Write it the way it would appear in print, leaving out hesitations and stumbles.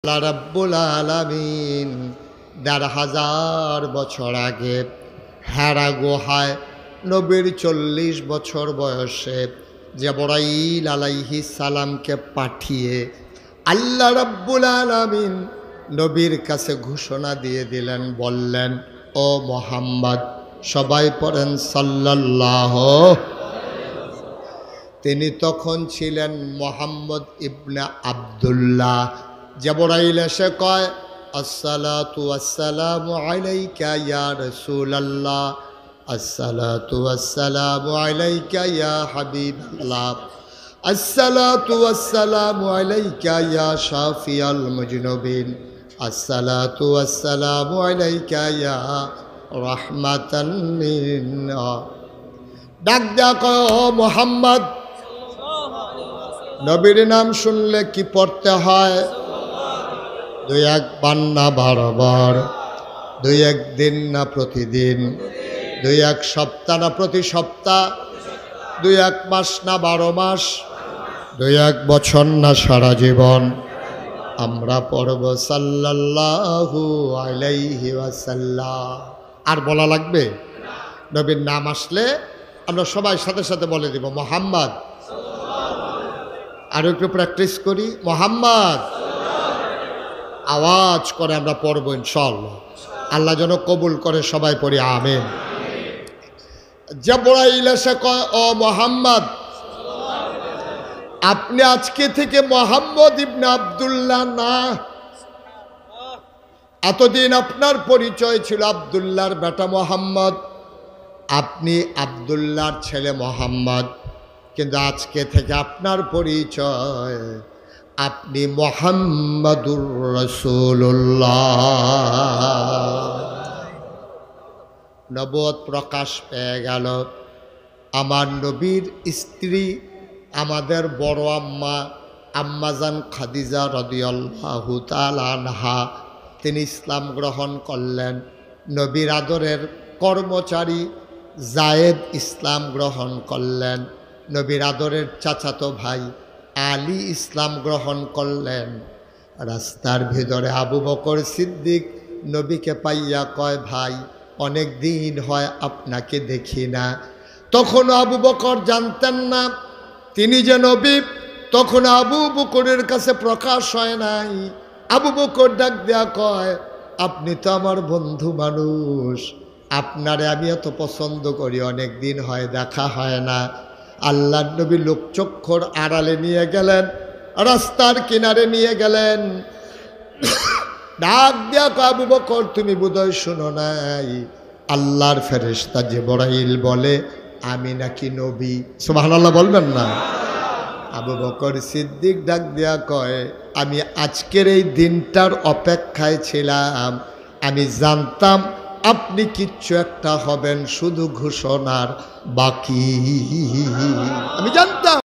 আল্লাহ রাব্বুল আলামিন ১,৫০০ বছর আগে হেরা গুহায় নবীর ৪০ বছর বয়সে জিবরাইল আলাইহিস সালামকে পাঠিয়ে আল্লাহ রাব্বুল আলামিন নবীর কাছে ঘোষণা দিয়ে দিলেন, বললেন, ও মুহাম্মদ, সবাই পড়েন সাল্লাল্লাহু। তিনি তখন ছিলেন মুহাম্মদ ইবনে আব্দুল্লাহ। জিবরাইল এসে কয়, আসসালাতু ওয়াসসালামু আলাইকা ইয়া রাসূলুল্লাহ, আসসালাতু ওয়াসসালামু আলাইকা ইয়া হাবিবাল্লাহ, আসসালাতু ওয়াসসালামু আলাইকা ইয়া শাফিয়াল মুজনুবিন, আসসালাতু ওয়াসসালামু আলাইকা ইয়া রাহমাতান লিন-নাস। ডাক দেয়া কয়, ও মুহাম্মদ, নবীর নাম শুনলে কি পড়তে হয়? ২-১ বার না ১২ বার, ২-১ দিন না প্রতিদিন, ২-১ সপ্তাহ না প্রতি সপ্তাহ, ২-১ মাস না ১২ মাস, ২-১ বছর না সারা জীবন আমরা পড়ব সাল্লাল্লাহু আলাইহি ওয়াসাল্লাম। আর বলা লাগবে? নবীর নাম আসলে আমরা সবাই সাথে সাথে বলে দিব মুহাম্মদ। আর একটু প্র্যাকটিস করি, মুহাম্মদ। আওয়াজ করে আমরা পড়ব ইনশাআল্লাহ। আল্লাহ যেন কবুল করে, সবাই পড়ি আমিন। জিবরাইল এসে কয়, ও মুহাম্মদ, আপনি আজকে থেকে মুহাম্মদ ইবনে আব্দুল্লাহ না। এতদিন আপনার পরিচয় ছিল আব্দুল্লাহর বেটা মুহাম্মদ, আপনি আব্দুল্লাহর ছেলে মুহাম্মদ, কিন্তু আজকে থেকে আপনার পরিচয় আপনি মুহাম্মাদুর রাসূলুল্লাহ। নবুয়ত প্রকাশ পেয়ে গেল। আমার নবীর স্ত্রী, আমাদের বড় আম্মা আম্মাজান খাদিজা রাদিয়াল্লাহু তাআলা আনহা, তিনি ইসলাম গ্রহণ করলেন। নবীর আদরের কর্মচারী জায়েদ ইসলাম গ্রহণ করলেন। নবীর আদরের চাচাতো ভাই আলী ইসলাম গ্রহণ করলেন। রাস্তার ভিতরে আবু বকর সিদ্দিক নবীকে পাইয়া কয়, ভাই, অনেক দিন হয় আপনাকে দেখি না। তখন আবু বকর জানতেন না তিনি যে নবী। তখন আবু বকরের কাছে প্রকাশ হয় নাই। আবু বকর ডাক দেয়া কয়, আপনি তো আমার বন্ধু মানুষ, আপনারে আমি এত পছন্দ করি, অনেক দিন হয় দেখা হয় না। আল্লাহর নবী লোকচক্ষুর আড়ালে নিয়ে গেলেন, রাস্তার কিনারে নিয়ে গেলেন। ডাক দিয়া কয়, আবু বকর, তুমি বোধহয় শুনো নাই, আল্লাহর ফেরেশতা জিবরাইল বলে আমি নাকি নবী। সুবহানাল্লাহ বলবেন না? আবু বকর সিদ্দিক ডাক দিয়া কয়, আমি আজকের এই দিনটার অপেক্ষায় ছিলাম। আমি জানতাম আপনি কিচ্ছু একটা হবেন, শুধু ঘোষণার বাকি আমি জানতাম।